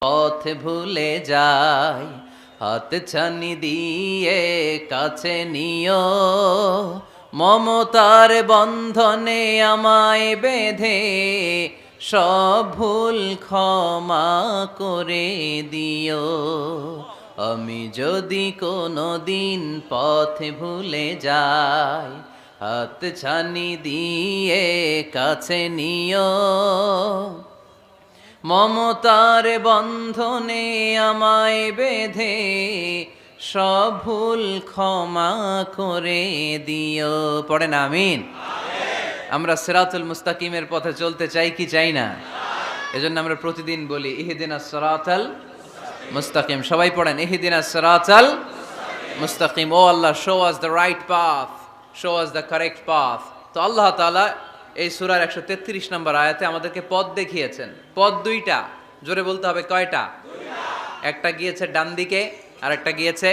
পথ ভুলে যাই, হাত ছানি দিয়ে কাছে নিও, মমতার বন্ধনে আমায় বেঁধে সব ভুল ক্ষমা করে দিও। আমি যদি কোনো দিন পথ ভুলে যাই, হাত ছানি দিয়ে কাছে নিও, মমতার বন্ধনে আমায় বেঁধে সব ভুল ক্ষমা করে দিও। পড়েন আমিন। আমরা সিরাতুল মুস্তাকিমের পথে চলতে চাই কি চাই না? এজন্য আমরা প্রতিদিন বলি ইহদিনাস সিরাতাল মুস্তাকিম। সবাই পড়েন ইহদিনাস সিরাতাল মুস্তাকিম। ও Allah, show us the right path, show us the correct path. তো আল্লাহ তাআলা এই সূরার 133 নম্বর আয়াতে আমাদেরকে পথ দেখিয়েছেন। পথ দুইটা, জোরে বলতে হবে কয়টা? একটা গিয়েছে ডান দিকে আর একটা গিয়েছে